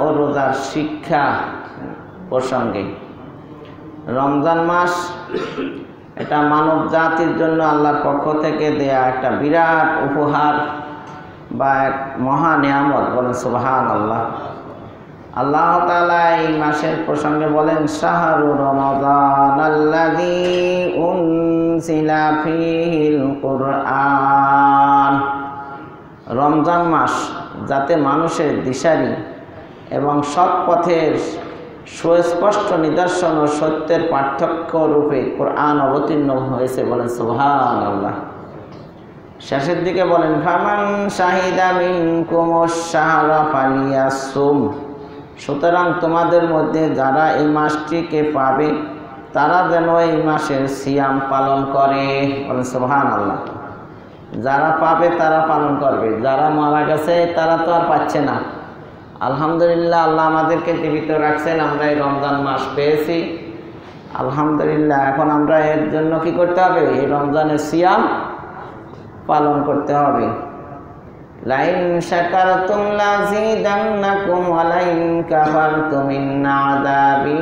ও রোজার শিক্ষা প্রসঙ্গে। রমজান মাস এটা মানব জাতির জন্য আল্লাহর পক্ষ থেকে দেয়া একটা বিরাট উপহার বা এক মহা নিয়ামত। বলেন সুবহানাল্লাহ। আল্লাহ তাআলা এই মাসের প্রসঙ্গে বলেন, শাহরু রমাদানাল্লাযী উনজিলা ফীহিল কুরআন। রমজান মাস যাতে মানুষের দিশারি এবং সৎ পথের সুস্পষ্ট নিদর্শন ও সত্যের পার্থক্য রূপে কোরআন অবতীর্ণ হয়েছে। বলেন সুবহানাল্লাহ। শেষের দিকে বলেন, ফামান শাহিদা মিনকুমুশ শাহরা ফালিয়াসুম। সুতরাং তোমাদের মধ্যে যারা এই মাসটিকে পাবে তারা যেন এই মাসের সিয়াম পালন করে। বলেন সুবহানাল্লাহ। যারা পাবে তারা পালন করবে, যারা মারা গেছে তারা তো আর পাচ্ছে না। আলহামদুলিল্লাহ, আল্লাহ আমাদেরকে জীবিত রাখছেন, আমরা এই রমজান মাস পেয়েছি আলহামদুলিল্লাহ। এখন আমরা এর জন্য কি করতে হবে? এই রমজানের সিয়াম পালন করতে হবে। লাইন শাকারতুম লাযীদান্নাকুম ওয়া লাইন কাফারতুম ইন্না আযাবী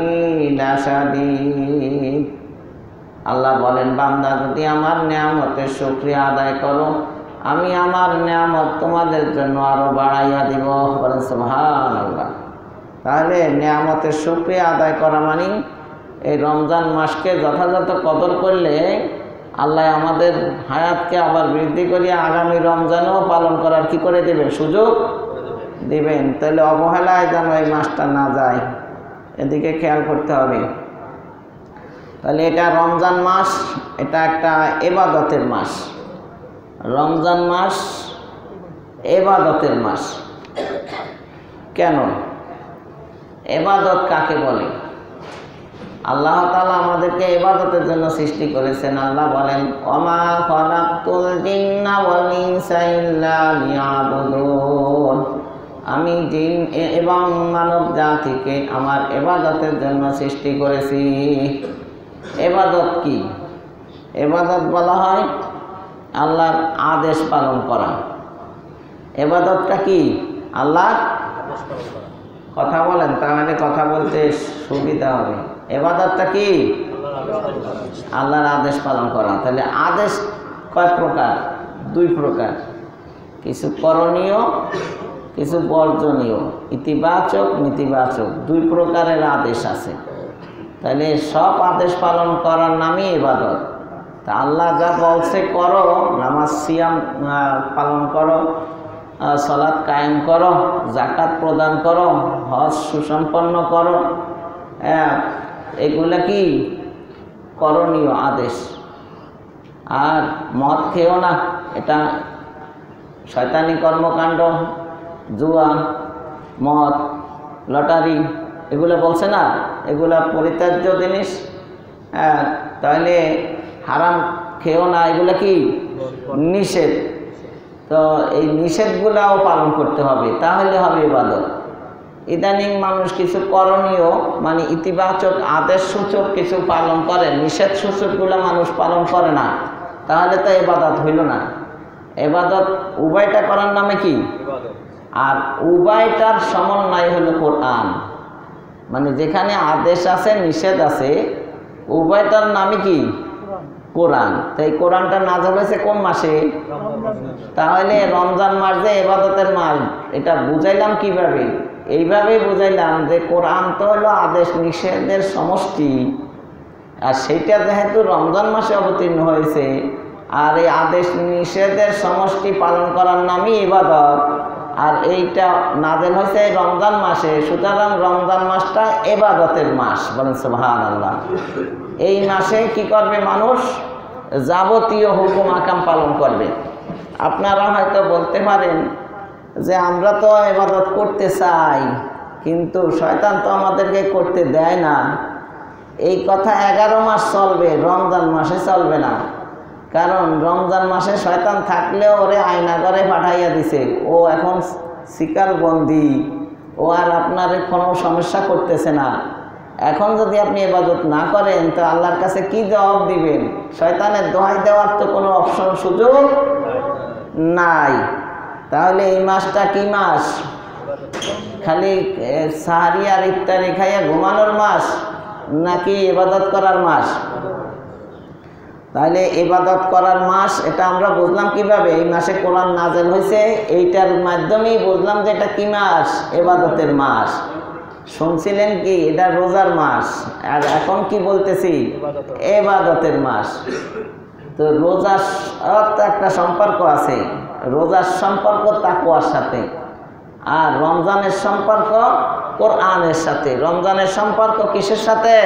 লাশাদীদ। আল্লাহ বলেন, বান্দা যদি আমার নিয়ামতের শুকরিয়া আদায় করো, আমি আমার নিয়ামত তোমাদের জন্য আরো বাড়াইয়া দিব। বলেন সুবহানাল্লাহ। তাহলে নিয়ামতের শুকরিয়া আদায় করা মানে এই রমজান মাসকে যথাযথ কদর করলে আল্লাহ আমাদের হায়াতকে আবার বৃদ্ধি করিয়া আগামী রমজানও পালন করার কি করে দেবেন? সুযোগ দিবেন। তাহলে অবহেলায় যেন এই মাসটা না যায়, এদিকে খেয়াল করতে হবে। তাহলে এটা রমজান মাস, এটা একটা ইবাদতের মাস। রমজান মাস ইবাদতের মাস। কেন? ইবাদত কাকে বলে? আল্লাহ তাআলা আমাদেরকে ইবাদতের জন্য সৃষ্টি করেছেন। আল্লাহ বলেন, ওমা খালাকতুল জিন্না ওয়াল ইনসা ইল্লা লিয়াবুদুন। আমি জিন এবং মানব জাতিকে আমার ইবাদতের জন্য সৃষ্টি করেছি। ইবাদত কি? ইবাদত বলা হয় আল্লাহর আদেশ পালন করা। ইবাদতটা কি? আল্লাহর কথা বলেন, তাহলে কথা বলতে সুবিধা হবে। ইবাদতটা কি? আল্লাহর আদেশ পালন করা। তাহলে আদেশ কয় প্রকার? দুই প্রকার। কিছু করণীয়, কিছু বর্জনীয়, ইতিবাচক নেতিবাচক, দুই প্রকারের আদেশ আছে। তাহলে সব আদেশ পালন করার নামই ইবাদত। তা আল্লাহ যা বলছে করো, নামাজ সিয়াম পালন করো, সালাত কায়েম করো, যাকাত প্রদান করো, হজ সুসম্পন্ন করো, এগুলা কি করণীয় আদেশ। আর মদ খেও না, এটা শয়তানি কর্মকাণ্ড। জুয়া, মদ, লটারি, এগুলো বলছে না, এগুলা পরিত্যাজ্য জিনিস। তাহলে হারাম খেও না, এগুলা কি নিষেধ। তো এই নিষেধগুলাও পালন করতে হবে, তাহলে হবে ইবাদত। ইদানিং মানুষ কিছু করণীয় মানে ইতিবাচক আদেশ সূচক কিছু পালন করে, নিষেধ সূচকগুলো মানুষ পালন করে না, তাহলে তো ইবাদত হইল না। ইবাদত উভয়টা করার নামে কি? আর উভয়টার সমন্বয় হলো কোরআন। মানে যেখানে আদেশ আছে নিষেধ আছে, উভয়টার নামে কি? কোরআন। তাই কোরআনটা নাযিল হয়েছে কোন মাসে? তাহলে রমজান মাস যে ইবাদতের মাস, এটা বুঝাইলাম কিভাবে? এইভাবেই বুঝাইলাম যে কোরআন তো হলো আদেশ নিষেধের সমষ্টি, আর সেইটা যেহেতু রমজান মাসে অবতীর্ণ হয়েছে, আর এই আদেশ নিষেধের সমষ্টি পালন করার নামই ইবাদত, আর এইটা নাযিল হয়েছে রমজান মাসে, সুতরাং রমজান মাসটা ইবাদতের মাস। বলেন সুবহানাল্লাহ। এই মাসে কি করবে মানুষ? যাবতীয় হুকুম আকাম পালন করবে। আপনারা হয়তো বলতে পারেন যে আমরা তো ইবাদত করতে চাই, কিন্তু শয়তান তো আমাদেরকে করতে দেয় না। এই কথা 11 মাস চলবে, রমজান মাসে চলবে না। কারণ রমজান মাসে শয়তান থাকলেও ওরে আয়না করে পাঠাইয়া দিছে, ও এখন শিকার বন্দী, ও আর আপনার কোনো সমস্যা করতেছে না। এখন যদি আপনি ইবাদত না করেন তো আল্লাহর কাছে কি জবাব দিবেন? শয়তানের দোহাই দেওয়ার তো কোনো অপশন, সুযোগ নাই। তাহলে এই মাসটা কি মাস? খালি সাহারি আর ইফতারি খাইয়া ঘুমানোর মাস নাকি ইবাদত করার মাস? তাহলে ইবাদত করার মাস এটা আমরা বুঝলাম কিভাবে? এই মাসে কোরআন নাযিল হয়েছে, এইটার মাধ্যমেই বুঝলাম যে এটা কি মাস? ইবাদতের মাস। শুনছিলেন কি এটা রোজার মাস, আর এখন কি বলতেছি? ইবাদতের মাস। তো রোজার একটা সম্পর্ক আছে, রোজার সম্পর্ক তাকওয়ার সাথে, আর রমজানের সম্পর্ক কোরআনের সাথে। রমজানের সম্পর্ক কিসের সাথে?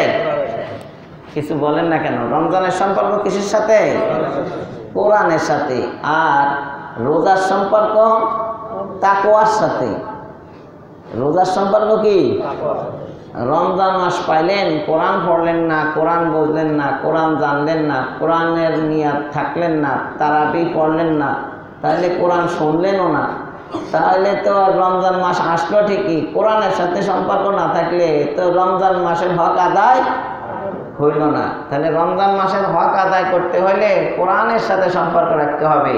কিছু বলেন না কেন? রমজানের সম্পর্ক কিসের সাথে? কোরআনের সাথে। আর রোজার সম্পর্ক তাকওয়ার সাথে। রোজার সম্পর্ক কি? রমজান মাস পাইলেন, কোরআন পড়লেন না, কোরআন বুঝলেন না, কোরআন জানলেন না, কোরআনের নিয়াত থাকলেন না, তারাবি পড়লেন না, তাহলে কোরআন শুনলেনও না, তাহলে তো রমজান মাস আসলো ঠিকই, কোরআনের সাথে সম্পর্ক না থাকলে তো রমজান মাসের হক আদায় হইল না। তাহলে রমজান মাসের হক আদায় করতে হলে কোরআনের সাথে সম্পর্ক রাখতে হবে,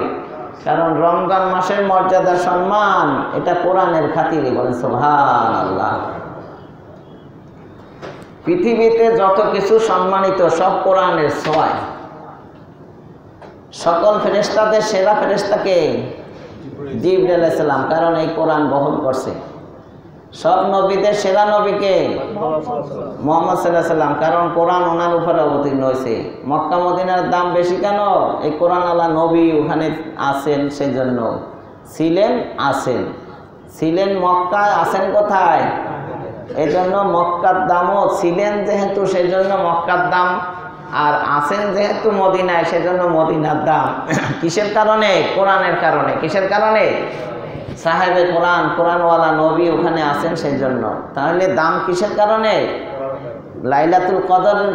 কারণ রমজান মাসের মর্যাদা সম্মান এটা কোরআনের খাতিরে। বলেন সুবহানাল্লাহ। পৃথিবীতে যত কিছু সম্মানিত সব কোরআনের ছোঁয়ায়। সকল ফেরেশতাদের সেরা ফেরেশতাকে জিবরাইল আলাইহিস সালাম, কারণ এই কোরআন বহন করছে। সব নবীদের সেরা নবীকে মুহাম্মদ সাল্লাল্লাহু আলাইহি ওয়াসাল্লাম, কারণ কোরআন ওনার উপরে অবতীর্ণ হয়েছে। মক্কা মদিনার দাম বেশি কেন? এই কোরআন আলা নবী ওখানে আছেন, সেজন্য ছিলেন, আছেন। ছিলেন মক্কায়, আছেন কোথায়? এই জন্য মক্কার দামও, ছিলেন যেহেতু সেজন্য মক্কার দাম, আর আছেন যেহেতু মদিনায় সেজন্য মদিনার দাম। কিসের কারণে? কোরআনের কারণে। কিসের কারণে? সাহেবে কোরআন, কোরআনওয়ালা নবী ওখানে আছেন সেই জন্য। তাহলে দাম কিসের কারণে? লাইলাতুল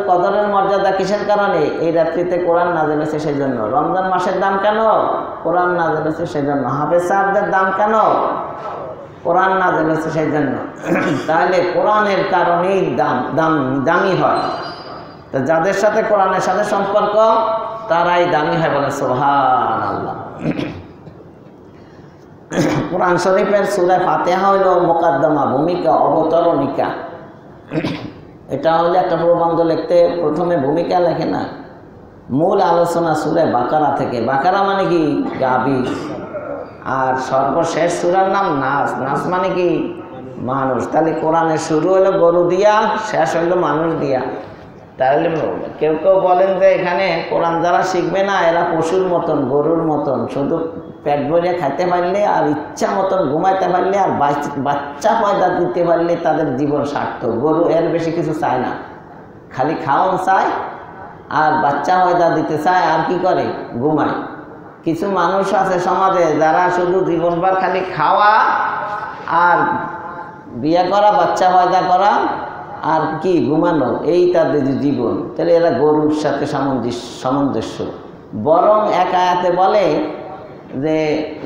কদরের মর্যাদা কিসের কারণে? এই রাত্রিতে কোরআন নাযিল হয়েছে সেই জন্য। রমজান মাসের দাম কেন? কোরআন নাযিল হয়েছে সেই জন্য। হাফেজ সাহেবদের দাম কেন? কোরআন নাযিল হয়েছে সেই জন্য। তাহলে কোরআনের কারণেই দামি হয়। তো যাদের সাথে কোরআনের সাথে সম্পর্ক তারাই দামি হয়। বলে সুবহানাল্লাহ। কোরআন শরীফের সূরা ফাতিহা হইল মুকাদ্দমা, ভূমিকা, অবতরণিকা। এটা হলে একটা প্রবন্ধ লিখতে প্রথমে ভূমিকা লেখে না, মূল আলোচনা সূরা বাকারা থেকে। বাকারা মানে কি? গাবি। আর সর্বশেষ সূরার নাম নাস। নাস মানে কি? মানুষ। তাহলে কোরআনের শুরু হলো গরু দিয়া, শেষ হইলো মানুষ দিয়া। তাহলে কেউ কেউ বলেন যে এখানে কোরআন যারা শিখবে না এরা পশুর মতন, গরুর মতন, শুধু পেট ভরে খাইতে পারলে আর ইচ্ছা মতন ঘুমাইতে পারলে আর বাচ্চা পয়দা দিতে পারলে তাদের জীবন সার্থক। গরু এর বেশি কিছু চায় না, খালি খাওয়ান চায় আর বাচ্চা পয়দা দিতে চায়, আর কি করে? ঘুমায়। কিছু মানুষ আছে সমাজে যারা শুধু জীবনভর খালি খাওয়া আর বিয়ে করা, বাচ্চা পয়দা করা আর কি ঘুমানো, এই তাদের জীবন। তাহলে এরা গরুর সাথে সামঞ্জস্য। বরং এক আয়াতে বলে যে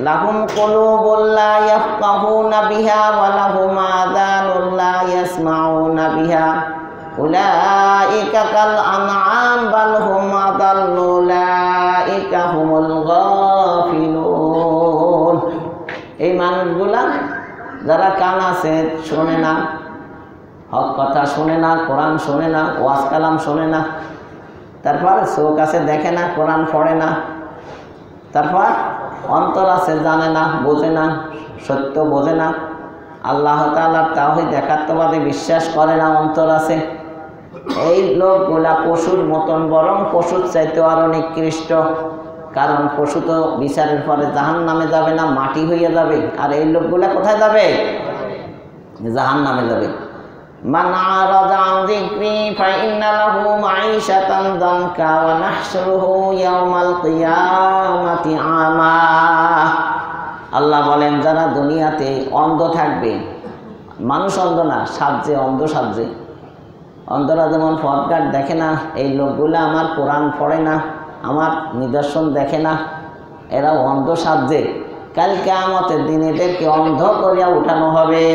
লাহুম কুলুবুন লা ইয়াফকাহুনা বিহা ওয়া লাহুম আযানুন লা ইয়াসমাউনা বিহা উলাইকা কাল আনআম বাল হুম আদাল্লু উলাইকা হুমুল গাফিলুন। এই মানুষগুলা যারা কান আছে, শোনে না, হক কথা শোনে না, কোরআন শোনে না, ওয়াজ কালাম শোনে না, তারপর চোখ আছে দেখে না, কোরআন পড়ে না, তারপর অন্তর আছে জানে না, বোঝে না, সত্য বোঝে না, আল্লাহ তাআলার তাওহীদ একাত্মবাদে বিশ্বাস করে না, অন্তর আছে। এই লোকগুলা পশুর মতন, বরং পশুর চাইতে আরো নিকৃষ্ট। কারণ পশু তো বিচারের পরে জাহান্নামে যাবে না, মাটি হইয়া যাবে। আর এই লোকগুলা কোথায় যাবে? জাহান্নামে যাবে। মান আরাদা আন যিকরি ফাইন্না লাহু মাঈশাতান দানকা ওয়া নাহশুরুহু ইয়াওমাল কিয়ামাতি আমা। আল্লাহ বলেন যারা দুনিয়াতে অন্ধ থাকবে, মানুষ অন্ধ না, সাজে অন্ধ, সাজে অন্ধরা যেমন পথঘাট দেখে না, এই লোকগুলো আমার কোরআন পড়ে না, আমার নিদর্শন দেখে না, এরা অন্ধ সাজে। কাল কিয়ামতের দিন এদেরকে অন্ধ করিয়া উঠানো হবে।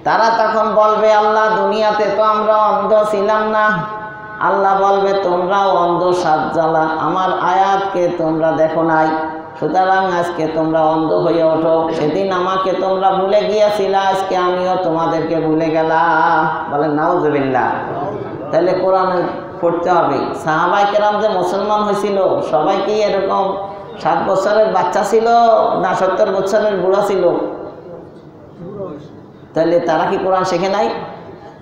তারা তখন বলবে আল্লাহ দুনিয়াতে তো আমরা অন্ধ ছিলাম না। আল্লাহ বলবে তোমরাও অন্ধ সাজ্জালা, আমার আয়াতকে তোমরা দেখো নাই। সুতরাং আজকে তোমরা অন্ধ হয়ে ওঠো। সেদিন আমাকে তোমরা ভুলে গিয়েছিলে, আজকে আমিও তোমাদেরকে ভুলে গেলাম। বলেন নাউজুবিল্লাহ। তাহলে কোরআন পড়তে হবে। সাহাবায়ে কেরাম যে মুসলমান হয়েছিল সবাই কি এরকম 7 বছরের বাচ্চা ছিল না 70 বছরের বুড়া ছিল? তাহলে তারা কি কোরআন শেখে নাই?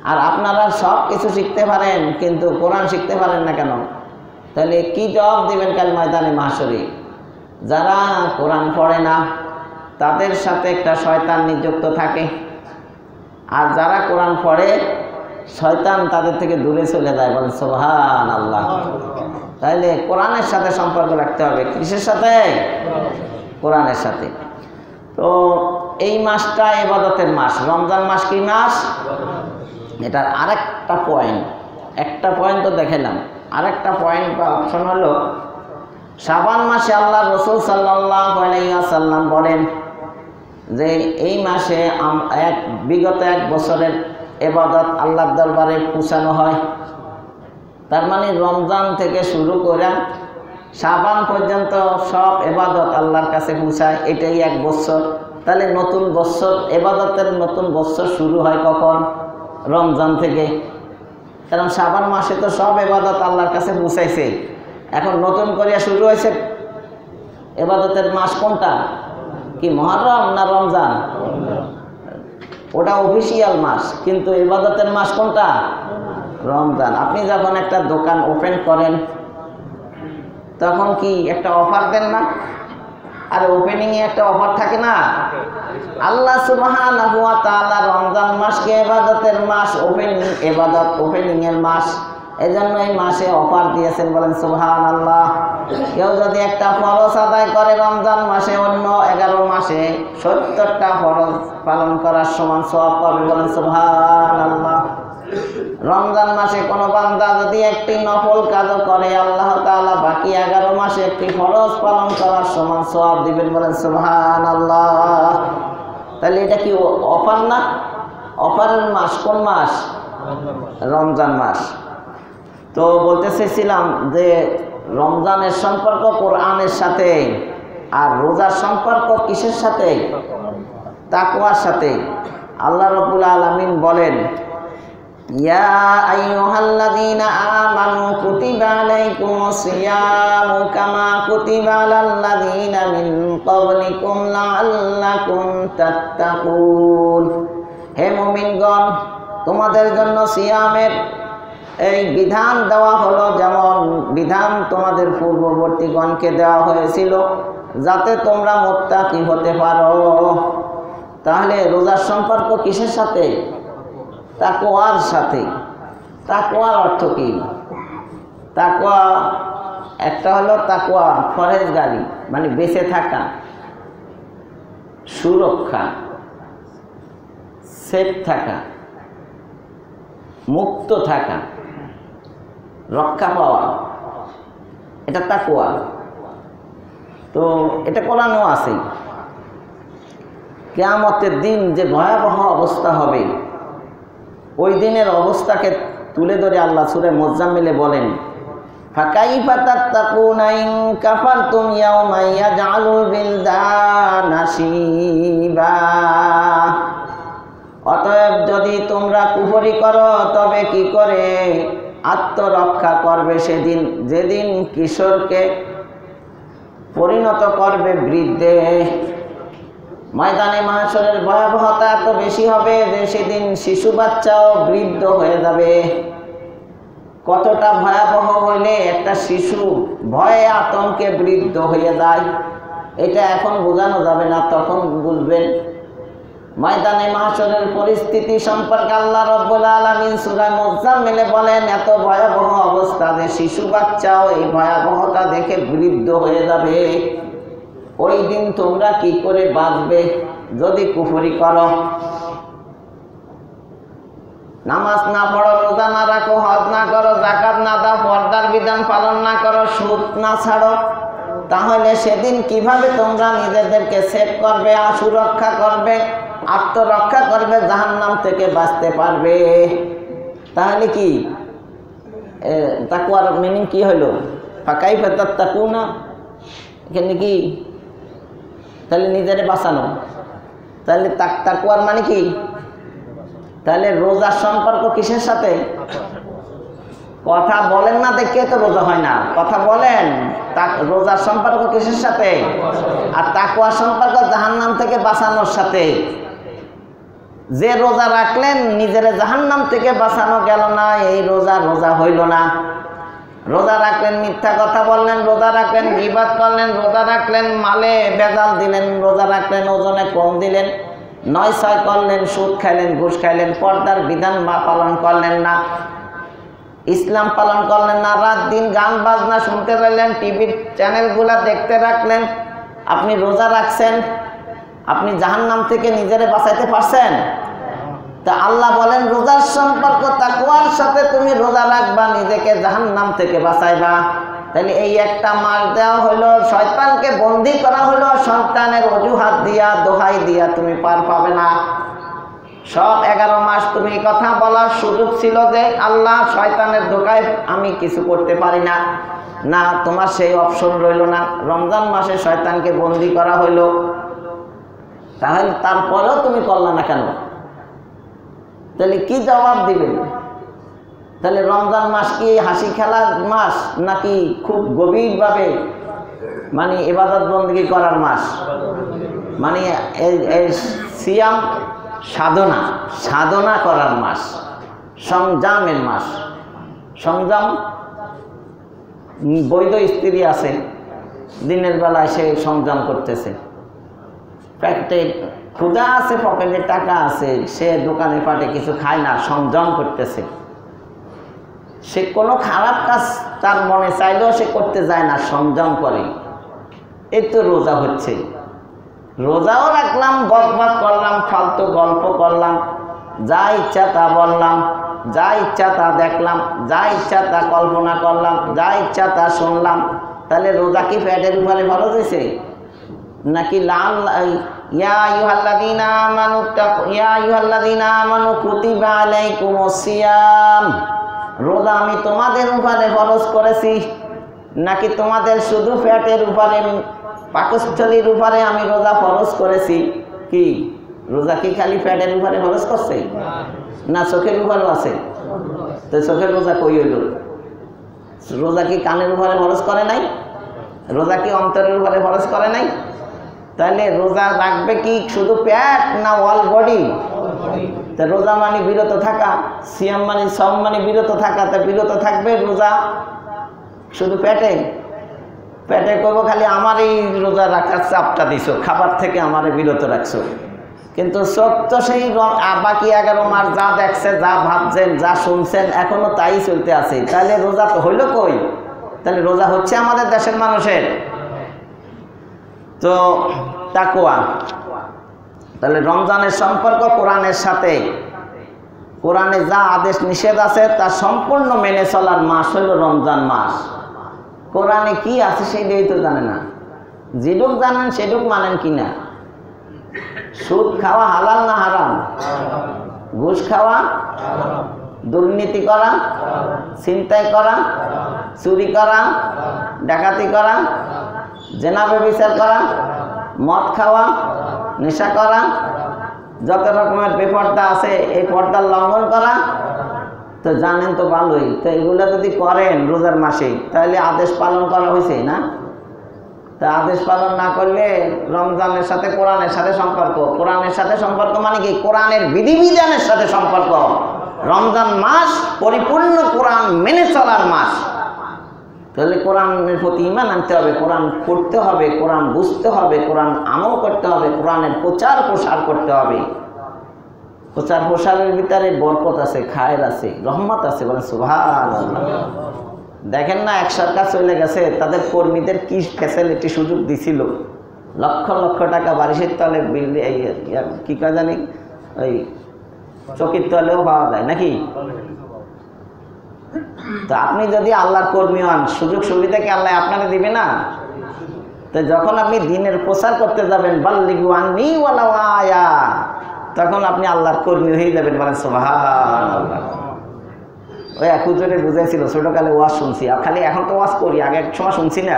আর আপনারা সব কিছু শিখতে পারেন কিন্তু কোরআন শিখতে পারেন না কেন? তাহলে কি জবাব দিবেন কাল ময়দানে মাহশরে? যারা কোরআন পড়ে না তাদের সাথে একটা শয়তান নিযুক্ত থাকে, আর যারা কোরআন পড়ে শয়তান তাদের থেকে দূরে চলে যায়। বলেন সুবহানাল্লাহ। তাইলে কোরআনের সাথে সম্পর্ক রাখতে হবে। কিসের সাথে? কোরআনের সাথে। তো এই মাসটা ইবাদতের মাস। রমজান মাস কি মাস? এটার আরেকটা পয়েন্ট, একটা পয়েন্ট তো দেখালাম, আরেকটা পয়েন্ট বা অপশন হলো শাবান মাসে আল্লাহ রাসূল সাল্লাল্লাহু আলাইহি ওয়াসাল্লাম বলেন যে এই মাসে বিগত 1 বছরের ইবাদত আল্লাহর দরবারে পৌঁছানো হয়। তার মানে রমজান থেকে শুরু করে শাবান পর্যন্ত সব ইবাদত আল্লাহর কাছে পৌঁছায়, এটাই 1 বছর। তাহলে নতুন বছর, ইবাদতের নতুন বছর শুরু হয় কখন? রমজান থেকে। কারণ শাবান মাসে তো সব ইবাদত আল্লাহর কাছে পৌঁছাইছে, এখন নতুন করিয়া শুরু হয়েছে ইবাদতের মাস। কোনটা? কি মুহররম না রমজান? ওটা অফিসিয়াল মাস, কিন্তু ইবাদতের মাস কোনটা? রমজান। আপনি যখন একটা দোকান ওপেন করেন তখন কি একটা অফার দেন না? আর ওপেনিংয়ে একটা অফার থাকে না? আল্লাহ সুবহানাহু ওয়া তাআলা রমজান মাসকে ইবাদতের মাস, ওপেনিংয়ের মাস, এজন্য এই মাসে অফার দিয়েছেন। বলেন সুবহানাল্লাহ। কেউ যদি একটা ফরজ আদায় করে রমজান মাসে, অন্য 11 মাসে 70টা ফরজ পালন করার সমান সওয়াব পাবে। বলেন সুবহানাল্লাহ। রমজান মাসে কোনো বান্দা যদি একটি নফল কাজও করে, আল্লাহ তাআলা বাকি 11 মাসে একটি ফরজ পালন করার সমান সওয়াব দিবেন। বলেন সুবহানাল্লাহ। তাহলে এটা কি অফার না? অফারের মাস কোন মাস? রমজান মাস। তো বলতে চেয়েছিলাম যে রমজানের সম্পর্ক কোরআনের সাথে, আর রোজার সম্পর্ক কিসের সাথে? তাকওয়ার সাথে। আল্লাহ রাব্বুল আলামিন বলেন, ইয়া আইয়ুহাল্লাযীনা আমানু কুতিবা আলাইকুমুস সিয়ামু কামা কুতিবা আলাল্লাযীনা মিন ক্বাবলিকুম লাআল্লাকুম তাত্তাকুন। হে মুমিনগণ, তোমাদের জন্য সিয়ামের এই বিধান দেওয়া হলো, যেমন বিধান তোমাদের পূর্ববর্তীগণকে দেওয়া হয়েছিল, যাতে তোমরা মুত্তাকি হতে পারো। তাহলে রোজার সম্পর্ক কিসের সাথে? তাকওয়ার সাথে। তাকওয়ার অর্থ কি? তাকওয়া একটা হলো তাকওয়া ফরজগারি, মানে বেঁচে থাকা, সুরক্ষা, সেফ থাকা, মুক্ত থাকা, রক্ষা পাওয়া, এটা তাকওয়া। তো এটা কোরআনও আছে। কিয়ামতের দিন যে ভয়াবহ অবস্থা হবে, ওই দিনের অবস্থাকে তুলে ধরে আল্লাহ সূরা মুজাম্মিলে বলেন, ফাকাইফা তাত্তাকুনা ইন কাফারতুম ইয়াওমা ইয়াজআলুল বিলদানা শিবা। অতএব যদি তোমরা কুফরি করো তবে কি করে আত্মরক্ষা করবে সেদিন, যেদিন কিশোরকে পরিণত করবে বৃদ্ধে। ময়দানে মাহশরের ভয়াবহতা এত বেশি হবে যে সেদিন শিশু বাচ্চাও বৃদ্ধ হয়ে যাবে। কতটা ভয়াবহ হইলে একটা শিশু ভয়ে আতঙ্কে বৃদ্ধ হয়ে যায়, এটা এখন বোঝানো যাবে না, তখন বুঝবেন। ময়দানে মাহশরের পরিস্থিতি সম্পর্কে আল্লাহ রাব্বুল আলামিন সূরা মুজাম্মিলে বলেন, এত ভয়াবহ অবস্থা যে শিশু বাচ্চাও এই ভয়াবহতা দেখে বৃদ্ধ হয়ে যাবে। ওই দিন তোমরা কি করে বাঁচবে যদি কুফরি করো? নামাজ না পড়ো, রোজা না রাখো, হজ না করো, যাকাত না দাও, পর্দার বিধান পালন না করো, সুদ না ছাড়ো, তাহলে সেদিন কিভাবে তোমরা নিজেদেরকে সেভ করবে, সুরক্ষা করবে, আত্মরক্ষা করবে, জাহান্নাম থেকে বাঁচতে পারবে? তাহলে কি তাকওয়ার মিনিং কি হলো? ফাকাইফা তাত্তাকুনা, এখানে কি তাহলে নিজেরে বাঁচানো। তাহলে তাকওয়ার মানে কি? তাহলে রোজার সম্পর্ক কিসের সাথে? কথা বলেন না, দেখে তো রোজা হয় না। কথা বলেন, রোজার সম্পর্ক কিসের সাথে? আর তাকওয়ার সম্পর্ক জাহান্নাম থেকে বাঁচানোর সাথে। যে রোজা রাখলেন নিজের জাহান্নাম থেকে বাঁচানো গেল না, এই রোজা হইল না। রোজা রাখলেন, মিথ্যা কথা বললেন, রোজা রাখলেন, গীবাত করলেন, রোজা রাখলেন, মালে ভেজাল দিলেন, রোজা রাখলেন, ওজনে কম দিলেন, 9-6 করলেন, সুদ খাইলেন, ঘুষ খাইলেন, পর্দার বিধান পালন করলেন না, ইসলাম পালন করলেন না, রাত দিন গান বাজনা শুনতে রইলেন, টিভির চ্যানেলগুলা দেখতে রাখলেন, আপনি রোজা রাখছেন, আপনি জাহান্নাম থেকে নিজেরে বাঁচাইতে পারছেন? তা আল্লাহ বলেন রোজার সম্পর্ক তাকওয়ার সাথে, তুমি রোজা রাখবা, নিজেকে জাহান্নাম থেকে বাঁচাইবা। তাহলে এই একটা মাস দেওয়া হলো, শয়তানকে বন্দী করা হলো, শয়তানের অজুহাত দিয়া, দোহাই দিয়া তুমি পার পাবে না। সব 11 মাস তুমি কথা বলার সুযোগ ছিল যে আল্লাহ শয়তানের ধোকায় আমি কিছু করতে পারি না, না, তোমার সেই অপশন রইল না। রমজান মাসে শয়তানকে বন্দী করা হইলো, তাহলে তারপরেও তুমি করলা না কেন? তাহলে কি জবাব দিবেন? তাহলে রমজান মাস কি হাসি খেলার মাস, নাকি খুব গভীরভাবে মানে ইবাদত বন্দেগী করার মাস? মানে এই সিয়াম সাধনা করার মাস, সংযমের মাস। সংযম, বৈধ স্ত্রী আছে, দিনের বেলায় সে সংযম করতেছে, পেটে ক্ষুধা আছে, পকেটে টাকা আছে, সে দোকানে পাটে কিছু খায় না, সংযম করতেছে। সে কোনো খারাপ কাজ তার মনে চাইলেও সে করতে যায় না, সংযম করে। এই তো রোজা হচ্ছে। রোজাও রাখলাম, বকবক করলাম, ফালতু গল্প করলাম, যা ইচ্ছা তা বললাম, যা ইচ্ছা তা দেখলাম, যা ইচ্ছা তা কল্পনা করলাম, যা ইচ্ছা তা শুনলাম। তাহলে রোজা কি পেটের উপরে ফরজ হয়েছে? নাকি ইয়া আইয়ুহাল্লাযীনা আমানু কুতিবা আলাইকুমুস সিয়াম, রোজা আমি তোমাদের উপরে ফরজ করেছি, নাকি তোমাদের শুধু পেটের উপরে, পাকস্থলীর উপরে আমি রোজা ফরজ করেছি? কি রোজা কি খালি পেটের উপরে ফরজ করছে, না চোখের উপরেও আছে? তো চোখের রোজা কই হইল? রোজা কি কানের উপরে ফরজ করে নাই? রোজা কি অন্তরের উপরে ফরজ করে নাই? তাহলে রোজা রাখবে কি শুধু পেট, না অল বডি? তা রোজা মানে বিরত থাকা, সিয়াম মানে সম মানে বিরত থাকা। তা বিরত থাকবে রোজা শুধু পেটে? পেটে করবো খালি আমার এই রোজা রাখার চাপটা দিছো, খাবার থেকে আমারে বিরত রাখছো, কিন্তু চোখ তো সেই বাকি 11 মাস যা দেখছেন, যা ভাবছেন, যা শুনছেন, এখনো তাই চলতে আছে। তাহলে রোজা তো হইল কই? তাহলে রোজা হচ্ছে আমাদের দেশের মানুষের। তো তাকওয়া, তাহলে রমজানের সম্পর্ক কোরআনের সাথে। কোরআনে যা আদেশ নিষেধ আছে তা সম্পূর্ণ মেনে চলার মাস হইল রমজান মাস। কোরআনে কি আছে সেটাই তো জানে না, যেটুক জানেন সেটুক মানেন কিনা। সুদ খাওয়া হালাল না হারাম? ঘুষ খাওয়া, দুর্নীতি করা, ছিনতাই করা, চুরি করা, ডাকাতি করা, জেনা ব্যভিচার করা, মদ খাওয়া, নেশা করা, যত রকমের বেপর্দা আছে এই পর্দার লঙ্ঘন করা, তো জানেন তো ভালোই। তো এগুলো যদি করেন রোজার মাসে, তাহলে আদেশ পালন করা হয়েছে না? তা আদেশ পালন না করলে রমজানের সাথে কোরআনের সাথে সম্পর্ক। কোরআনের সাথে সম্পর্ক মানে কি? কোরআনের বিধিবিধানের সাথে সম্পর্ক। রমজান মাস পরিপূর্ণ কোরআন মেনে চলার মাস। তাহলে কোরআনের প্রতি ঈমান আনতে হবে, কোরআন পড়তে হবে, কোরআন বুঝতে হবে, কোরআন আমল করতে হবে, কোরআনের প্রচার প্রসার করতে হবে। প্রচার প্রসারের ভিতরে বরকত আছে, খায়ের আছে, রহমত আছে। বলেন সুবহানাল্লাহ। দেখেন না, এক সরকার চলে গেছে, তাদের কর্মীদের কি ফ্যাসিলিটি সুযোগ দিছিল, লক্ষ লক্ষ টাকা বারিশের তলে, কি কয় জানি, ওই চকির তলেও পাওয়া যায় নাকি? তো আপনি যদি আল্লাহর কর্মী হন, সুযোগ সুবিধা কি আল্লাহ আপনাকে দিবে না? তো যখন আপনি দিনের প্রচার করতে যাবেন, বাল্লিগু আন্নী ওয়ালাউ আয়া, তখন আপনি আল্লাহর কর্মী হয়ে যাবেন। বলেন সুবহানাল্লাহ। ওই এক হুজুরে বুঝাইছিল, ছোটকালে ওয়াজ শুনছি, আর খালি এখন তো ওয়াজ করি, আগে এক সময় শুনছি না,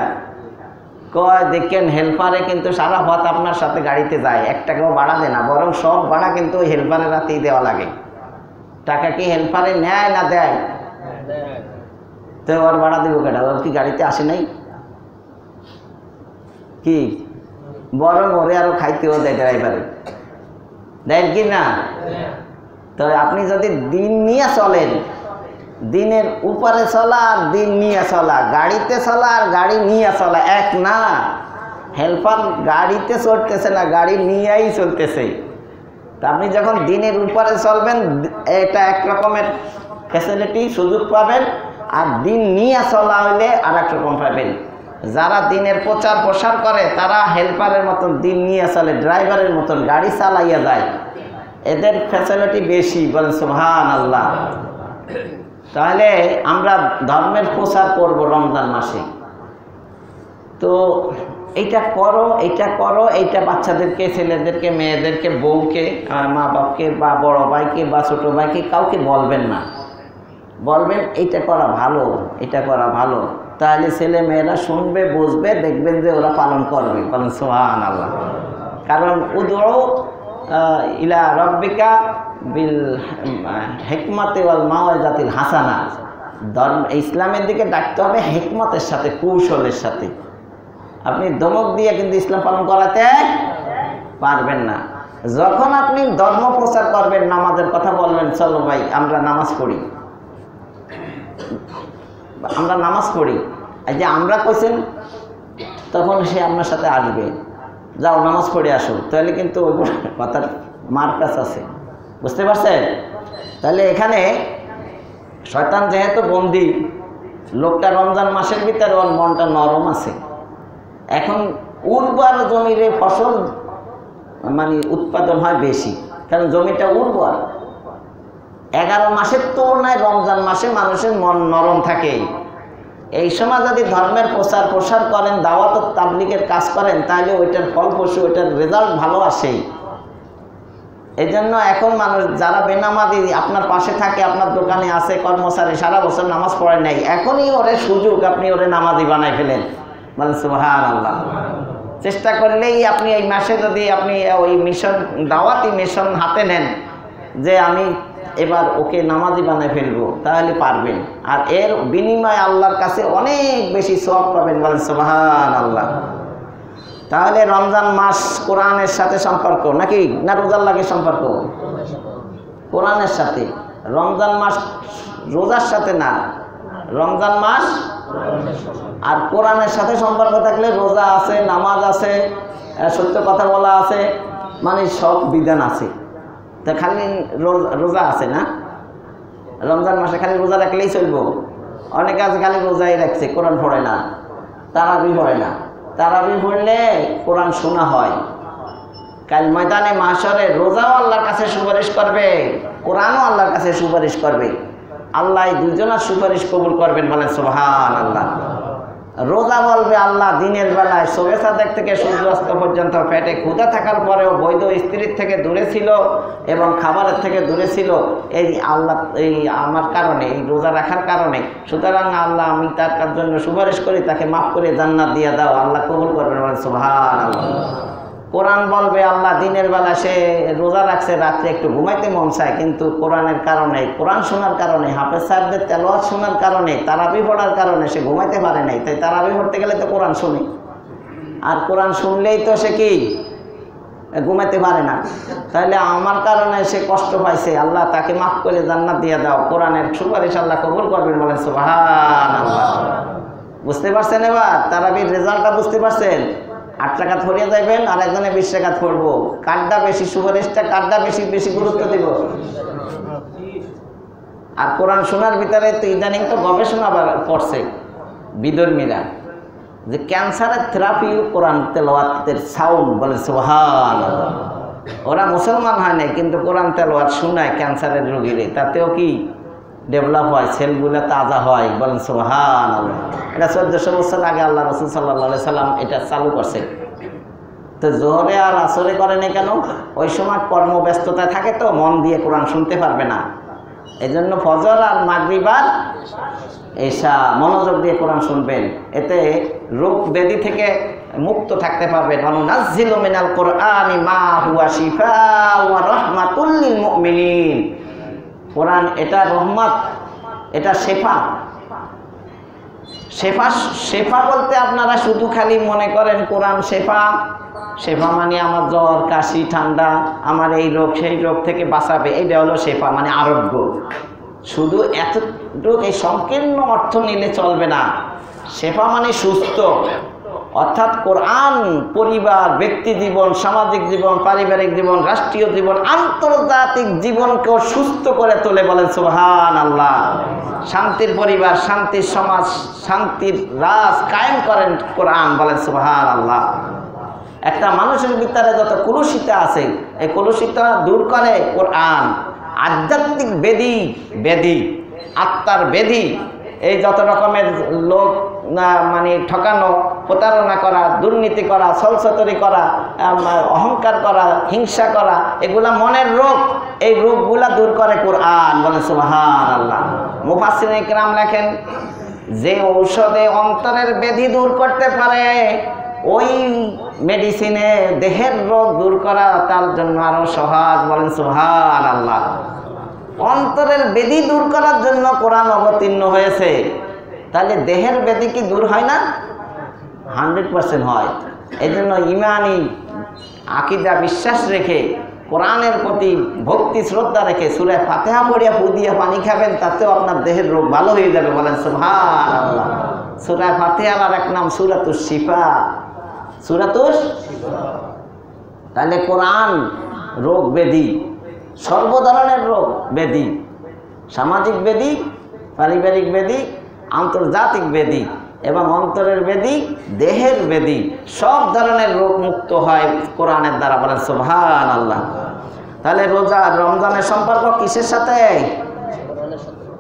কয় দেখেন হেল্পারে কিন্তু সারা পথ আপনার সাথে গাড়িতে যায়, 1 টাকাও ভাড়া দেয় না, বরং সব ভাড়া কিন্তু ওই হেল্পারের রাতেই দেওয়া লাগে। টাকা কি হেল্পারে নেয় না দেয়? তো ওর ভাড়া দেবো কেটা? ওর কি গাড়িতে আসে নাই? কি বরং ওরে আরো খাইতেও দেয় ড্রাইভারে, দেন কি না? তো আপনি যদি দিন নিয়ে চলেন, দিনের উপরে চলা আর দিন নিয়ে চলা, গাড়িতে চলা আর গাড়ি নিয়ে চলা এক না। হেল্পার গাড়িতে চড়তেছে না, গাড়ি নিয়েই চলতেছে। তা আপনি যখন দিনের উপরে চলবেন এটা এক রকমের ফ্যাসিলিটি সুযোগ পাবেন, আর দিন নিয়ে চলা হইলে আর এক রকম পাবেন। যারা দিনের প্রচার প্রসার করে তারা হেল্পারের মতন দিন নিয়ে চলে, ড্রাইভারের মতন গাড়ি চালাইয়া যায়, এদের ফ্যাসিলিটি বেশি। বলেন সুবহানাল্লাহ। তাহলে আমরা ধর্মের প্রচার করব রমজান মাসে, তো এইটা করো, এইটা করো, এইটা বাচ্চাদেরকে, ছেলেদেরকে, মেয়েদেরকে, বউকে, মা বাপকে বা বড় ভাইকে বা ছোট ভাইকে কাউকে বলবেন না, বলবেন এইটা করা ভালো, এটা করা ভালো। তাহলে ছেলে মেয়েরা শুনবে, বুঝবে, দেখবেন যে ওরা পালন করবে। বলেন সুবহানাল্লাহ। কারণ উদউ ইলা রাব্বিকা বিল হিকমাতি ওয়াল মাওয়াইজাতিল হাসানা, ধর্ম ইসলামের দিকে ডাকতে হবে হিকমতের সাথে, কৌশলের সাথে। আপনি ধমক দিয়ে কিন্তু ইসলাম পালন করাতে পারবেন না। যখন আপনি ধর্ম প্রচার করবেন, নামাজের কথা বলবেন, চলো ভাই আমরা নামাজ পড়ি, আমরা নামাজ পড়ি, এই যে আমরা কইছেন, তখন সে আপনার সাথে আসবে, যাও নামাজ পড়ে আসো। তাহলে কিন্তু ওই কথার মার্কাস আছে, বুঝতে পারছেন? তাহলে এখানে শয়তান যেহেতু বন্দী, লোকটা রমজান মাসের ভিতরে ওর মনটা নরম আছে। এখন উর্বর জমিরে ফসল মানে উৎপাদন হয় বেশি, কারণ জমিটা উর্বর। 11 মাসের তুলনায় রমজান মাসে মানুষের মন নরম থাকে। এই সময় যদি ধর্মের প্রচার প্রসার করেন, দাওয়াত ও তাবলীগের কাজ করেন, তাহলে ওইটার ফলপ্রসূ, ওইটার রেজাল্ট ভালো আসে। এই জন্য এখন মানুষ যারা বেনামাজি আপনার পাশে থাকে, আপনার দোকানে আছে, কর্মচারী, সারা বছর নামাজ পড়ে নাই, এখনই ওরে সুযোগ, আপনি ওরে নামাজি বানাই ফেলেন। মানে সুবহানাল্লাহ। চেষ্টা করলেই আপনি এই মাসে যদি আপনি ওই মিশন, দাওয়াতি মিশন হাতে নেন যে আমি এবার ওকে নামাজি বানাই ফেলবো, তাহলে পারবেন। আর এর বিনিময়ে আল্লাহর কাছে অনেক বেশি সওয়াব পাবেন। বলেন সুবহানাল্লাহ। তাহলে রমজান মাস কোরআনের সাথে সম্পর্ক নাকি না রোজার লাগে সম্পর্ক? কোরআনের সাথে। রমজান মাস রোজার সাথে না, রমজান মাস আর কোরআনের সাথে সম্পর্ক থাকলে রোজা আছে, নামাজ আছে, সত্য কথা বলা আছে, মানে সব বিধান আছে। তা খালি রোজা আছে না, রমজান মাসে খালি রোজা রাখলেই চলবো? অনেকে আছে খালি রোজাই রাখছে, কোরআন পড়ে না, তারাবি পড়ে না। তারাবি পড়লে কোরআন শোনা হয়। কাল ময়দানে মাশরে রোজাও আল্লাহর কাছে সুপারিশ করবে, কোরআনও আল্লাহর কাছে সুপারিশ করবে। আল্লাহ দুইজনের সুপারিশ কবুল করবেন। বলেন সুবহানাল্লাহ। রোজা বলবে আল্লাহ দিনের বেলায় সবে সাদেক থেকে সূর্যাস্ত পর্যন্ত পেটে ক্ষুধা থাকার পরেও বৈধ স্ত্রীর থেকে দূরে ছিল এবং খাবারের থেকে দূরে ছিল, এই আল্লাহ এই আমার কারণে, এই রোজা রাখার কারণে। সুতরাং আল্লাহ আমি তার জন্য সুপারিশ করি, তাকে মাফ করে জান্নাত দিয়ে দাও। আল্লাহ কবুল করবেন। বলেন সুবহানাল্লাহ। কোরআন বলবে আল্লাহ দিনের বেলা সে রোজা রাখছে, রাত্রে একটু ঘুমাইতে মন চায়, কিন্তু কোরআনের কারণে, কোরআন শোনার কারণে, হাফেজ সাহেবদের তেলাওয়াত শোনার কারণে, তারাবি পড়ার কারণে সে ঘুমাইতে পারে নাই। তাই তারাবি পড়তে গেলে তো কোরআন শুনি, আর কোরআন শুনলেই তো সে কি ঘুমাইতে পারে না। তাহলে আমার কারণে সে কষ্ট পাইছে, আল্লাহ তাকে মাফ করে জান্নাত দিয়ে দাও। কোরআনের সুপারিশ আল্লাহ কবুল করবেন। বলেন সুবহানাল্লাহ। বুঝতে পারছেন? এবার তারাবির রেজাল্টটা বুঝতে পারছেন? 8 টাকা ধরিয়ে যাইবেন, আর একজনে 20 টাকা ধরবো। কারটা বেশি সুপারিশটা, কারটা বেশি গুরুত্ব দিব। আর কোরআন শোনার ভিতরে তো ইদানিং তো গবেষণা করছে বিধর্মীরা যে ক্যান্সারের থেরাপি কোরআন তেলাওয়াতের সাউন্ড। বলে সুবহানাল্লাহ। ওরা মুসলমান হয় না, কিন্তু কোরআন তেলাওয়াত শোনায় ক্যান্সারের রোগীরে, তাতেও কি ডেভেলপ হয়, সেলগুলো তাজা হয়। বলেন সুবহানাল্লাহ। এটা 1400 বছর আগে আল্লাহ রাসূল সাল্লাল্লাহু আলাইহি সাল্লাম এটা চালু করছে। তো জোহরে আর আসরে করে না কেন? ওই সময় কর্মব্যস্ততা থাকে, তো মন দিয়ে কোরআন শুনতে পারবে না। এই জন্য ফজর আর মাগরিব আর এশা মনোযোগ দিয়ে কোরআন শুনবেন। এতে রোগ ব্যাধি থেকে মুক্ত থাকতে পারবেন। ওয়ানুনাজ্জিলু মিনাল কুরআনি মা হুয়া শিফাউ ওয়া রাহমাতুল লিল মুমিনিন। কোরআন এটা রহমত, এটা শেফা। শেফা শেফা বলতে আপনারা শুধু খালি মনে করেন কোরআন শেফা, শেফা মানে আমার জ্বর কাশি ঠান্ডা আমার এই রোগ সেই রোগ থেকে বাঁচাবে, এইটা হলো শেফা মানে আরোগ্য। শুধু এতটুকু এই সংকীর্ণ অর্থ নিলে চলবে না। শেফা মানে সুস্থ, অর্থাৎ কোরআন পরিবার, ব্যক্তি জীবন, সামাজিক জীবন, পারিবারিক জীবন, রাষ্ট্রীয় জীবন, আন্তর্জাতিক জীবনকেও সুস্থ করে তোলে। বলেন সুবহানাল্লাহ। শান্তির পরিবার, শান্তির সমাজ, শান্তির রাজ কায়েম করেন কোরআন। বলেন সুবহানাল্লাহ। একটা মানুষের ভিতরে যত কলুষিতা আছে এই কলুষিতা দূর করে কোরআন। আধ্যাত্মিক ব্যাধি, আত্মার ব্যাধি, এই যত রকমের লোক মানে ঠকানো, প্রতারণা করা, দুর্নীতি করা, ছলছতরি করা, অহংকার করা, হিংসা করা, এগুলা মনের রোগ। এই রোগগুলা দূর করে কোরআন। বলে সুবহানাল্লাহ। মুফাসসিরিনে কিরাম লেখেন যে ঔষধে অন্তরের ব্যাধি দূর করতে পারে ওই মেডিসিনে দেহের রোগ দূর করা তার জন্য আরো সহজ। বলেন সুবহানাল্লাহ। অন্তরের ব্যাধি দূর করার জন্য কোরআন অবতীর্ণ হয়েছে। তাহলে দেহের ব্যাধি কি দূর হয় না? 100% হয়। এই জন্য ইমানি আকীদা বিশ্বাস রেখে কোরআনের প্রতি ভক্তি শ্রদ্ধা রেখে সূরা ফাতিহা পড়িয়া ফু দিয়া পানি খাবেন, তাতেও আপনার দেহের রোগ ভালো হয়ে যাবে। বলেন সুবহানাল্লাহ। সূরা ফাতিহার আর এক নাম সূরাতুশ শিফা। সূরাতুশ শিফা। তাহলে কোরআন রোগ ব্যাধি, সর্ব ধরনের রোগ ব্যাধি, সামাজিক ব্যাধি, পারিবারিক ব্যাধি, আন্তর্জাতিক ব্যাধি এবং অন্তরের ব্যাধি, দেহের ব্যাধি, সব ধরনের রোগ মুক্ত হয় কোরআনের দ্বারা। বলেন সুবহানাল্লাহ। তাহলে রোজা রমজানের সম্পর্ক কিসের সাথে?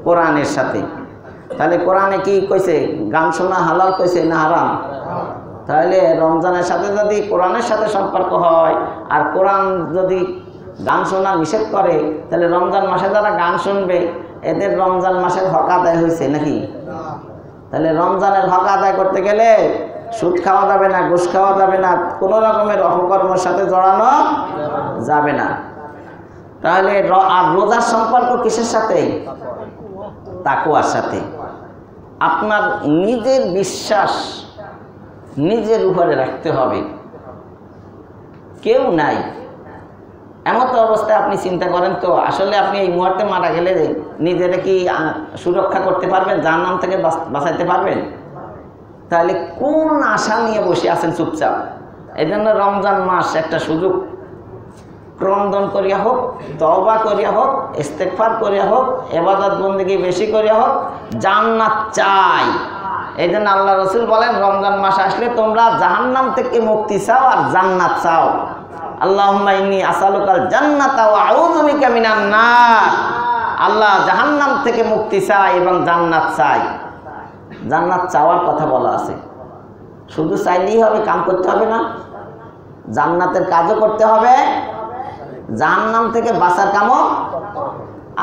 কোরআনের সাথে। তাহলে কোরআনে কি কইছে? গান শোনা হালাল কইছে না হারাম? তাহলে রমজানের সাথে যদি কোরআনের সাথে সম্পর্ক হয় আর কোরআন যদি গান শোনা নিষেধ করে, তাহলে রমজান মাসে যারা গান শুনবে এদের রমজান মাসের হক আদায় হয়েছে নাকি? তাহলে রমজানের হক আদায় করতে গেলে সুদ খাওয়া যাবে না, ঘুষ খাওয়া যাবে না, কোনো রকমের অপকর্মের সাথে জড়ানো যাবে না। তাহলে আর রোজার সম্পর্ক কিসের সাথে? তাকওয়ার সাথে। আপনার নিজের বিশ্বাস নিজের উপরে রাখতে হবে। কেউ নাই এমন তো অবস্থায় আপনি চিন্তা করেন তো, আসলে আপনি এই মুহূর্তে মারা গেলে নিজেরা কি সুরক্ষা করতে পারবেন? জাহান্নাম থেকে বাঁচাইতে পারবেন? তাহলে কোন আশা নিয়ে বসে আছেন চুপচাপ? এই জন্য রমজান মাস একটা সুযোগ, ক্রন্দন করিয়া হোক, তওবা করিয়া হোক, ইস্তেগফার করিয়া হোক, ইবাদত বন্দেগী বেশি করিয়া হোক, জান্নাত চাই। এই জন্য আল্লাহ রাসূল বলেন রমজান মাস আসলে তোমরা জাহান্নাম থেকে মুক্তি চাও আর জান্নাত চাও। আল্লাহুম্মা ইন্নী আসআলুকাল জান্নাতা ওয়া আউযু বিকা মিনান নার। আল্লাহ জাহান্নাম থেকে মুক্তি চাই এবং জান্নাত চাই। জান্নাত চাওয়ার কথা বলা আছে। শুধু চাইলেই হবে, কাম করতে হবে না, জান্নাতের কাজও করতে হবে, জাহান্নাম থেকে বাঁচার কামও।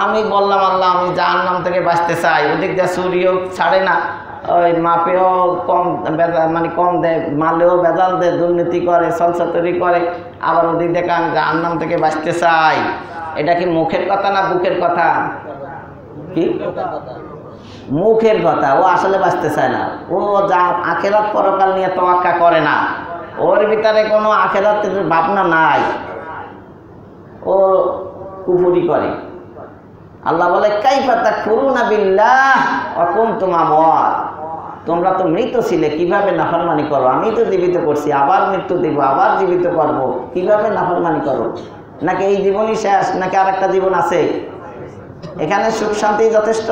আমি বললাম আল্লাহ আমি জাহান্নাম থেকে বাঁচতে চাই, ওদিক দিয়ে চুরিও ছাড়ে না, ওই মাপেও কম মানে কম দেয়, মালেও বেজাল দেয়, দুর্নীতি করে, ছলছতরি করে, আবার ওদিক দেখে আমি জাহান্নাম থেকে বাঁচতে চাই। এটা কি মুখের কথা না বুকের কথা? কি মুখের কথা। ও আসলে বাঁচতে চায় না, ও যা আখেরাত পরকাল নিয়ে তোয়াক্কা করে না, ওর ভিতরে কোনো আখেরাতের ভাবনা নাই, ও কুফরি করে। আল্লাহ বলে কাইফা তাকফুরুনা বিল্লাহ ওয়া কুনতুম আমওয়াত। তোমরা তো মৃত ছিলে, কিভাবে নাফরমানি করো? আমি তো জীবিত করছি, আবার মৃত্যু দিব, আবার জীবিত করব, কিভাবে নাফরমানি করো? নাকি এই জীবনই শেষ, নাকি আরেকটা জীবন আছে? এখানে সুখ শান্তি যথেষ্ট।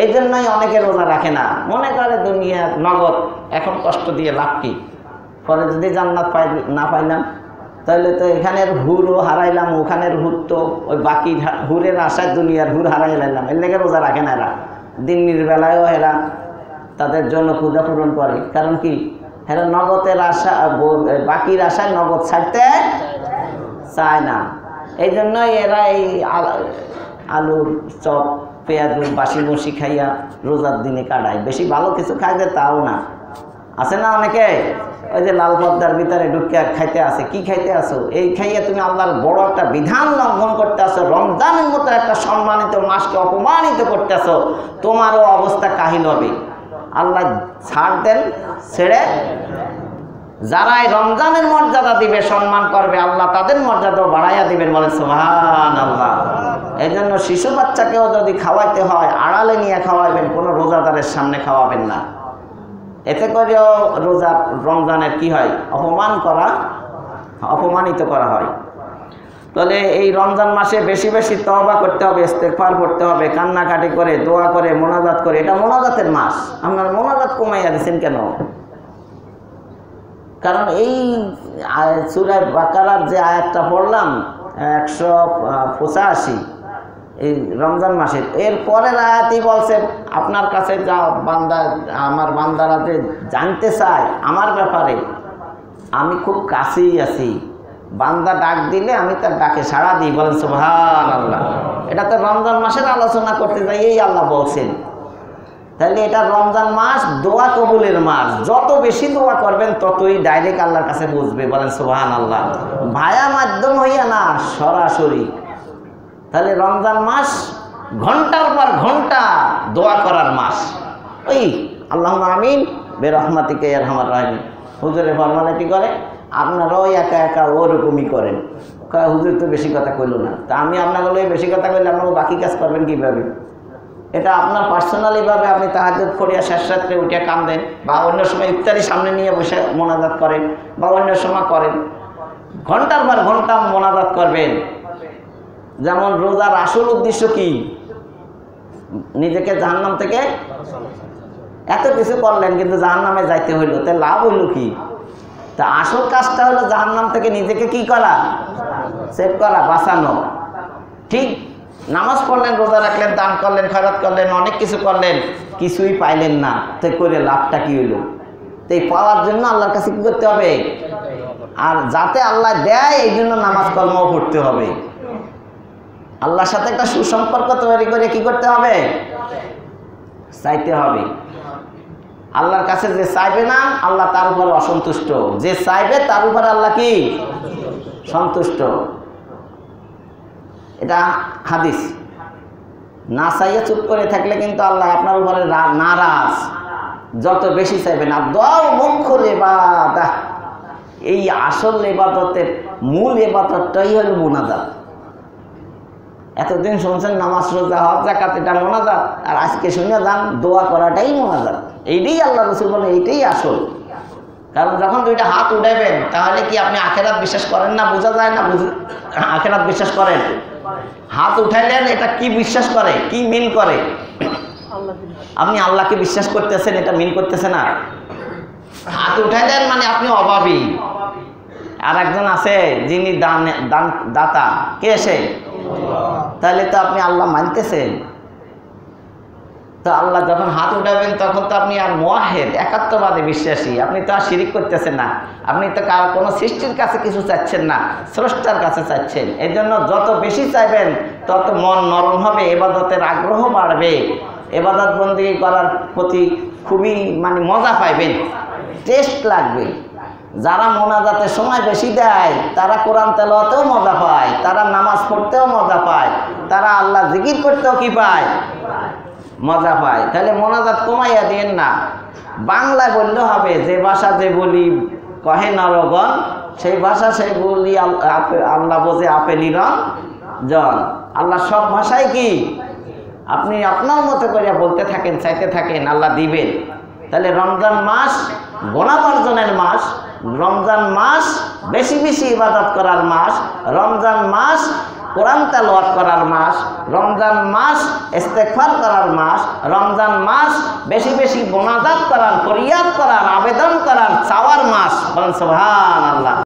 এই জন্যই অনেকে রোজা রাখে না, মনে করে দুনিয়ার নগদ, এখন কষ্ট দিয়ে লাভ কি? পরে যদি জান্নাত না পাইলাম তাহলে তো এখানের হুরও হারাইলাম, ওখানের হুর তো ওই বাকি হুরের আশায় দুনিয়ার হুর হারাই লাইলাম। এর লেগে রোজা রাখে না এরা। দিনের বেলায়ও এরা তাদের জন্য ক্ষুধা পূরণ করে। কারণ কি? এরা নগদের আশা, বাকির আশায় নগদ ছাড়তে চায় না। এই জন্যই এরা এই আলুর চপ, পেঁয়াজ, বাসি বসি খাইয়া রোজার দিনে কাটায়। বেশি ভালো কিছু খাইতে তাও না, আছে না অনেকে। ওই যে লাল পর্দার ভিতরে ঢুকিয়া খাইতে আছে, কি খাইতে আসো? এই খাইয়া তুমি আল্লাহর বড় একটা বিধান লঙ্ঘন করতে আসো, রমজানের মতো একটা সম্মানিত মাসকে অপমানিত করতে আসো, তোমারও অবস্থা কাহিল হবে। আল্লাহ ছাড় দেন, ছেড়ে যারাই রমজানের মর্যাদা দিবে, সম্মান করবে, আল্লাহ তাদের মর্যাদাও বাড়াইয়া দিবেন, বলে সুবহানাল্লাহ। এই জন্য শিশু বাচ্চাকেও যদি খাওয়াইতে হয় আড়ালে নিয়ে খাওয়াইবেন, কোনো রোজাদারের সামনে খাওয়াবেন না। এতে করেও রোজা রমজানের কি হয়? অপমানিত করা হয়। তাহলে এই রমজান মাসে বেশি বেশি তওবা করতে হবে, ইস্তেগফার করতে হবে, কান্নাকাটি করে, দোয়া করে, মোনাজাত করে। এটা মোনাজাতের মাস, আপনারা মোনাজাত কমাইয়া দিচ্ছেন কেন? কারণ এই সূরা বাকারার যে আয়াতটা পড়লাম 185 এই রমজান মাসের, এর পরের আয়াতই বলছে আপনার কাছে যা বান্দা, আমার বান্দারা যে জানতে চায় আমার ব্যাপারে, আমি খুব কাছেই আছি, বান্দা ডাক দিলে আমি তার ডাকে সাড়া দিই, বলেন সুবহানাল্লাহ। এটা তো রমজান মাসের আলোচনা করতে যাই এই আল্লাহ বলছেন। তাহলে এটা রমজান মাস দোয়া কবুলের মাস, যত বেশি দোয়া করবেন ততই ডাইরেক্ট আল্লাহর কাছে বুঝবে, বলেন সুবহানাল্লাহ। ভায়া মাধ্যম হইয়া না, সরাসরি। তাহলে রমজান মাস ঘন্টার পর ঘন্টা দোয়া করার মাস। ওই আল্লাহুম্মা আমিন বিরহমাতিকা ইয়া আরহামার রাহিমিন, হুজুরে ফরমালিটি করে, আপনারাও একা একা ওরকমই করেন। হুজুর তো বেশি কথা কইল না, তা আমি আপনাগুলো বেশি কথা কইলে আপনারা বাকি কাজ করবেন কীভাবে? এটা আপনার পার্সোনালিভাবে আপনি তাহাজ্জুদ করিয়া শেষ রাত্রে উঠিয়া কাঁদেন, বা অন্য সময় ইফতারি সামনে নিয়ে বসে মোনাজাত করেন, বা অন্য সময় করেন, ঘন্টার পর ঘন্টা মোনাজাত করবেন। যেমন রোজার আসল উদ্দেশ্য কি? নিজেকে জাহান্নাম থেকে, এত কিছু করলেন কিন্তু জাহান্নামে যাইতে হইল, তাই লাভ হইল কি? তা আসল কাজটা হলো জাহান্নাম থেকে নিজেকে কি করা? সেভ করা, বাঁচানো। ঠিক নামাজ পড়লেন, রোজা রাখলেন, দান করলেন, খয়রাত করলেন, অনেক কিছু করলেন, কিছুই পাইলেন না, তো করে লাভটা কি হইল? তো এই পাওয়ার জন্য আল্লাহর কাছে কি করতে হবে? আর যাতে আল্লাহ দেয় এই জন্য নামাজ কর্মও করতে হবে। আল্লাহর সাথে একটা সুসম্পর্ক তৈরি করে কি করতে হবে? চাইতে হবে। আল্লাহর কাছে যে চাইবে না, আল্লাহ তার উপর অসন্তুষ্ট, যে চাইবে তার উপর আল্লাহ কি সন্তুষ্ট। এটা হাদিস। না চাইয়ে চুপ করে থাকলে কিন্তু আল্লাহ আপনার উপরে নারাজ। যত বেশি চাইবেন। আর দোয়া মুখ্য ইবাদত, এই আসল ইবাদতের মূল ইবাদতটাই হলো মোনাজাত। এতদিন শুনছেন নামাজ, রোজা, হজ, যাকাত, এটা মোনাজাত, আর আজকে শুনে যান দোয়া করাটাই মোনাজাত। এইটাই আল্লাহ রাসূল বলেন এইটাই আসল। কারণ যখন দুইটা হাত উঠাইবেন, তাহলে কি আপনি আখিরাত বিশ্বাস করেন না? বোঝা যায় না আখিরাত বিশ্বাস করেন। হাত উঠাইলেন, এটা কি বিশ্বাস করে, কি মিন করে? আপনি আল্লাহকে বিশ্বাস করতেছেন, এটা মিন করতেছে না। হাত উঠাইলেন মানে আপনি অভাবী। আর একজন আছে যিনি দাতা, কে সে? তাহলে তো আপনি আল্লাহ মানতেছেন। তো আল্লাহ যখন হাত উঠাবেন তখন তো আপনি আর মুওয়াহিদ, একাত্মবাদে বিশ্বাসী, আপনি তো আর শিরিক করতেছেন না, আপনি তো কোনো সৃষ্টির কাছে কিছু চাচ্ছেন না, স্রষ্টার কাছে চাচ্ছেন। এই জন্য যত বেশি চাইবেন তত মন নরম হবে, ইবাদতের আগ্রহ বাড়বে, ইবাদত বন্দেগী করার প্রতি খুবই মজা পাইবেন, টেস্ট লাগবে। যারা মোনাজাতের সময় বেশি দেয় তারা কোরআন তেলাওয়াতেও মজা পায়, তারা নামাজ পড়তেও মজা পায়, তারা আল্লাহ জিকির করতেও কি পায়? মজা পায়। তাহলে মোনাজাত কমাইয়া দিয়েন না, বাংলায় বললে হবে। যে ভাষা যে বলি কহে নরগণ, সেই ভাষা সেই বলি আল্লাহ বোঝে আপে নিরঞ্জন। আল্লাহ সব ভাষায় কি আপনি আপনার মতো করে বলতে থাকেন, চাইতে থাকেন, আল্লাহ দিবেন। তাহলে রমজান মাস গুনাহ বর্জনের মাস, রমজান মাস বেশি বেশি ইবাদত করার মাস, রমজান মাস কোরআন তেলাওয়াত করার মাস, রমজান মাস ইস্তেগফার করার মাস, রমজান মাস বেশি বেশি মোনাজাত করার, ফরিয়াদ করার, আবেদন করার, চাওয়ার মাস। বলেন সুবহানাল্লাহ।